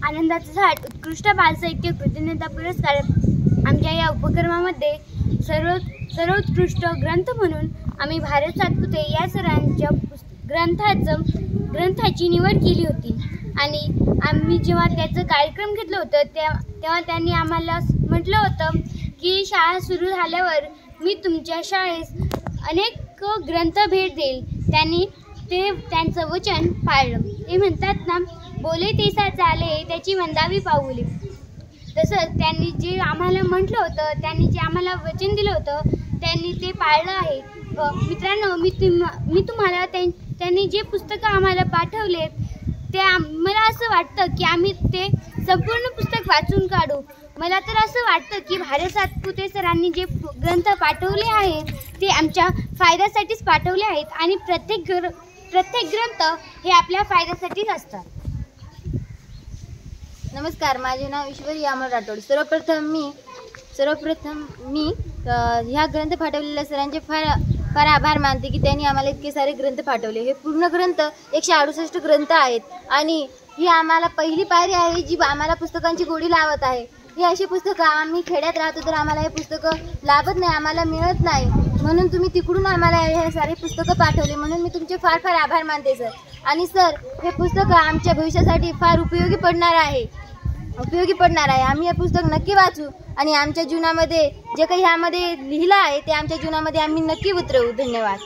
आनंदाचं झाड उत्कृष्ट बालसाहित्य कृतज्ञता पुरस्कार आमच्या या उपक्रमामध्ये सर्वोत्कृष्ट ग्रंथ म्हणून आम्ही भारत सातपुते या सरांच्या ग्रंथाची निवड केली होती। आणि आम्ही जेव्हा त्याचं कार्यक्रम घेतलं होतं तेव्हा त्यांनी आम्हाला म्हटलं होतं की शाळा सुरू झाल्यावर मी तुमच्या शाळेस अनेक ग्रंथ भेट देईल। त्यांनी त्यांचं वचन पाळलं। ते म्हणतात ना, बोले तेसा चाले त्याची वंदावी पाऊले। तसंच त्यांनी जे आम्हाला म्हटलं होतं, त्यांनी जे आम्हाला वचन दिलं होतं, त्यांनी ते पाळलं आहे। मित्रांनो, मी तुम्हाला त्यांनी जे पुस्तकं आम्हाला पाठवले ते मला असं वाटतं की आम्ही ते संपूर्ण पुस्तक वाचून काढू। मला तर असं वाटतं की भारत सातपुते सरांनी जे ग्रंथ पाठवले आहेत ते आमच्या फायद्यासाठीच पाठवले आहेत आणि प्रत्येक ग्रंथ हे आपल्या फायद्यासाठीच असतात। नमस्कार, माझे नाव ईश्वरी अमर राठोड। सर्वप्रथम मी ह्या ग्रंथ पाठवलेल्या सरांचे फार आभार मानते की त्यांनी आम्हाला इतके सारे ग्रंथ पाठवले। हे पूर्ण ग्रंथ 168 ग्रंथ आहेत आणि ही आम्हाला पहिली पायरी आहे जी आम्हाला पुस्तकांची गोडी लावत आहे। ही अशी पुस्तकं आम्ही खेड्यात राहतो तर आम्हाला हे पुस्तकं लाभत नाही, आम्हाला मिळत नाही, म्हणून तुम्ही तिकडून आम्हाला हे सारे पुस्तकं पाठवले, म्हणून मी तुमचे फार आभार मानते सर। आणि सर, हे पुस्तकं आमच्या भविष्यासाठी फार उपयोगी पडणार आहे। आम्ही हे पुस्तक नक्की वाचू आणि आमच्या जीवनामध्ये जे काही ह्यामध्ये लिहिलं आहे ते आमच्या जीवनामध्ये आम्ही नक्की उतरवू। धन्यवाद।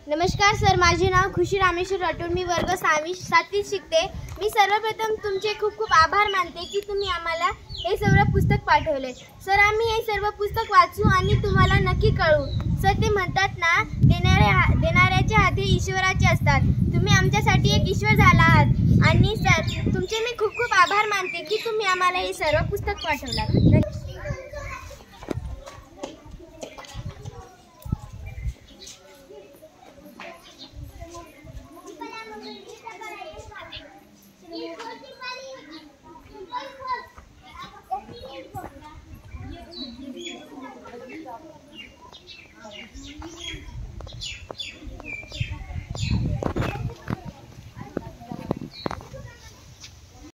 नमस्कार सर, माझे नाव खुशी रामेश्वर राठोड। मी वर्ग 7वीत शिकते। मी सर्वप्रथम तुमचे खूप आभार मानते की तुम्ही आम्हाला हे सर्व पुस्तक पाठवले। सर, आम्ही हे सर्व पुस्तक वाचू आणि तुम्हाला नक्की कळवू। सर, ते म्हणतात ना, देणाऱ्याचे हाती ईश्वराचे असतात। तुम्ही आमच्यासाठी एक ईश्वर झाला आहात आणि सर, तुमचे मी खूप आभार मानते की तुम्ही आम्हाला हे सर्व पुस्तक पाठवलात।